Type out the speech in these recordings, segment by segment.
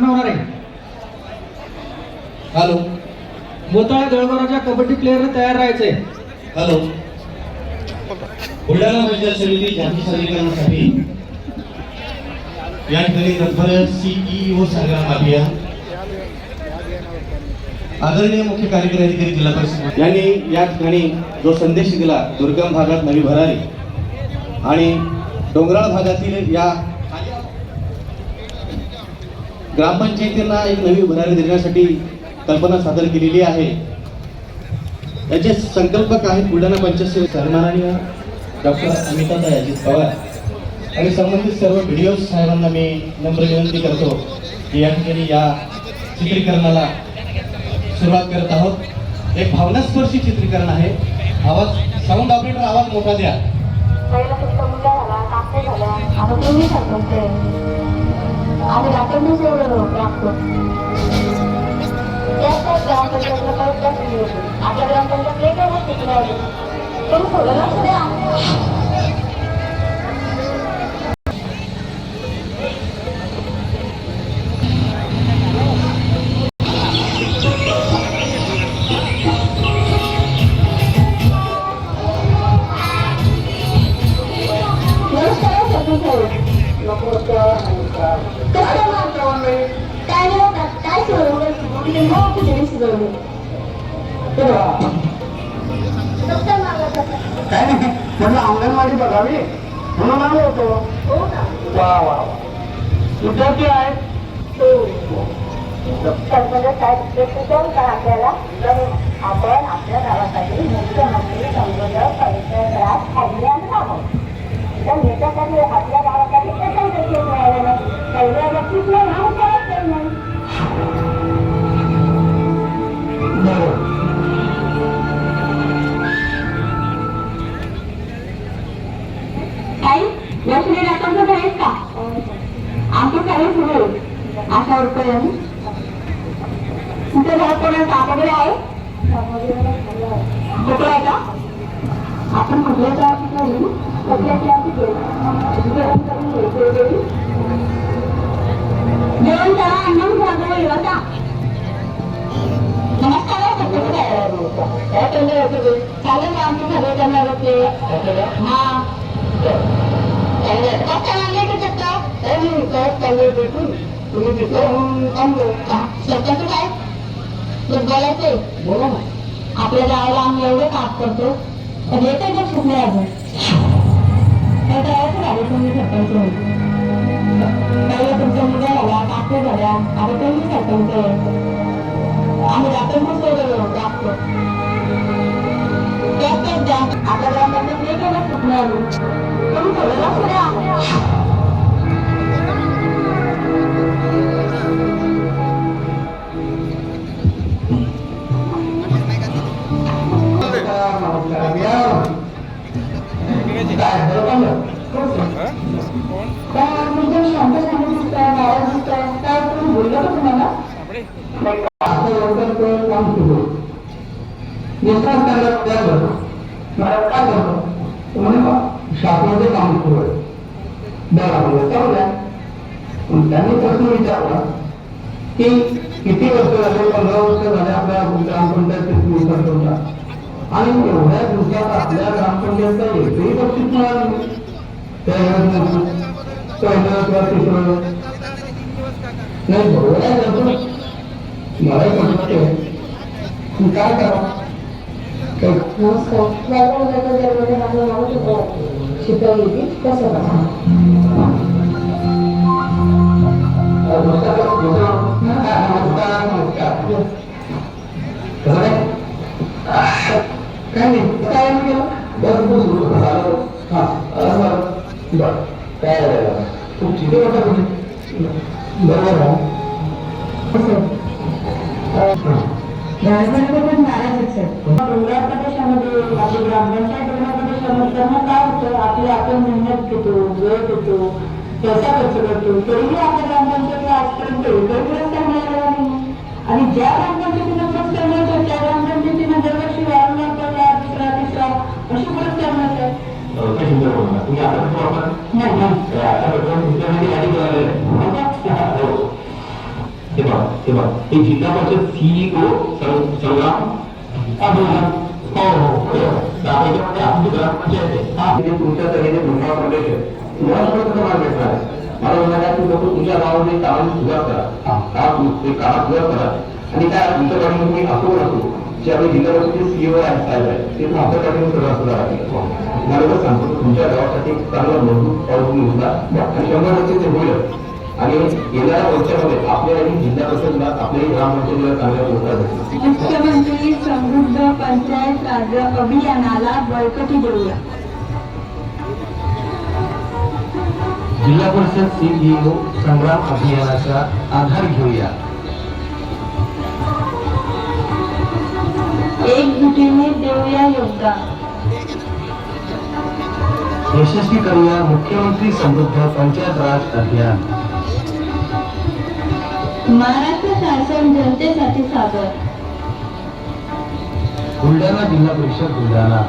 होणार आहे. हॅलो. मोताळा जळगावच्या कबड्डी प्लेअरने तयार राहायचंय. हॅलो. बुलढाणा पंचायत समिती जाती सादरीकरणासाठी या ठिकाणी तत्पर सीईओ संग्राम अभिया, आदरणीय मुख्य कार्यकारी अधिकारी जिल्हा परिषद यांनी या ठिकाणी जो संदेश दिला, दुर्गम भागात नवी भरारी आणि डोंगराळ भागातील या ग्रामपंचायतींना एक नवी भरारी देण्यासाठी कल्पना सादर केलेली आहे. याचे संकल्पक आहेत बुलढाणा पंचायत समिती सन्माननीय डॉक्टर अमिताताई अजित पवार आणि संबंधित सर्व व्हिडिओ साहेबांना मी नम्र विनंती करतो की या ठिकाणी या चित्रीकरणाला सुरुवात करत आहोत. एक भावनास्पर्शी चित्रीकरण आहे. आवाज साऊंड ऑपरेटर आवाज मोठा द्या. अंगणवाडी बघावी म्हणून आलो होतो. वा वा विद्यार्थी आहेत. आपल्याला आपण आपल्या गावासाठी मुख्यमंत्री संबोधक परिसरात अभियान राहावं. तर याच्यासाठी आपल्या गावासाठी कसं देखील मिळालं नाही, पहिल्या व्यक्तीतलं नाव करायचं नाही. लक्ष्मी डाक्टरचं आहेत का? आमचं काही सुरू अशा रुपये तुमच्या घरात कोणाला ताप वगैरे आहे? खोकला आहे का? आपण खोकल्याच्या जेवण करा. अन्न होता. नमस्कार. चालेल ना आमचे सगळे करणार होते. हा काय बोलायचंय? बोला ना. आपल्या गावाला आम्ही एवढे काम करतो पण येते जर सुटले अजून गाडी तुम्ही सरपंच पहिला तुमच्या मुलगा झाला, काकू झाल्या, आता तुम्ही सरपंच आम्ही जातो मग लागतो. आता ग्रामपंचायत नाही केलं सुटले अजून तुम्ही थोडं लक्ष द्या. शासनाचं काम सुरू आहे. त्यांनी प्रश्न विचारला की किती वर्ष झाले? 15 वर्ष झाले आपल्या ग्रामपंचायत आणि एवढ्या दिवसात आपल्या ग्रामपंचायतचा एकही बक्षीस मिळालं नाही. त्या पहिलं किंवा तिसरं नाही. बरोबर आहे. मलाही म्हटलं काय करा. शिकवली कसं काय नाही काय केलं काय खूप चिंता वाटत बरोबर पण नाराज डोंगराळ प्रदेशामध्ये आपली ग्रामपंचायत डोंगराळ प्रदेशामध्ये काय होतं, आपली आपण मेहनत घेतो, वेळ देतो, पैसा खर्च करतो, तरीही आपल्या ग्रामपंचायतीला आजपर्यंत एवढं पुरस्कार मिळालेला नाही. आणि ज्या ग्रामपंचायतीनं पुरस्कार मिळतो त्या ग्रामपंचायतीनं दरवर्षी वारंवार पहिला दुसरा तिसरा अशी पुरस्कार मिळतात. हे जिल्हा परिषद सीईओ संग्राम अभियान तुमच्या तऱ्हेने तुमचा प्रदेश आहे तुम्हाला कसं भेटणार आहे मला म्हणाला की लोक तुमच्या गावामध्ये कामाची सुरुवात करा कामात सुरुवात करा आणि काय तुमच्या गाडी तुम्ही असो नसो जे आपले जिल्हा परिषदेचे सीईओ साहेब आहे ते पण आपल्या गाडीने सुरुवात सुद्धा आहे मला सांगतो तुमच्या गावासाठी चांगला मजबूत पाऊल तुम्ही उचला आणि 100% ते होईल आणि येणाऱ्या वर्षामध्ये आपल्यालाही जिल्हा परिषदला आपल्याही ग्रामपंचायतीला चांगल्या प्रोत्साहन मुख्यमंत्री समृद्ध पंचायत राज अभियानाला बळकटी देऊया. जिल्हा परिषद सीईओ संग्राम अभियानाचा आधार घेऊया. एकजुटीने देऊया योगदान. यशस्वी करूया मुख्यमंत्री समृद्ध पंचायत राज अभियान. महाराष्ट्र शासन जनतेसाठी सादर. बुलढाणा जिल्हा परिषद बुलढाणा.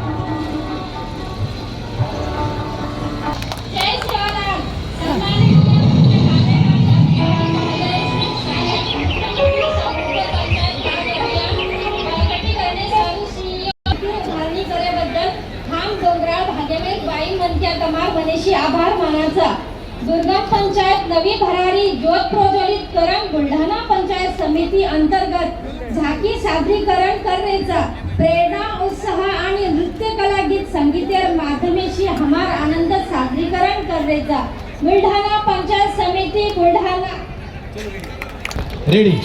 आभार मानाचा. दुर्गम पंचायत नवी भरारी ज्योत प्रज्वलित करण बुलढाणा पंचायत समिती अंतर्गत झाकी सादरीकरण करण्याचा प्रेरणा उत्साह आणि नृत्य कला गीत संगीतेर माध्यमेशी हमार आनंद सादरीकरण करण्याचा बुलढाणा पंचायत समिती बुलढाणा रेडी.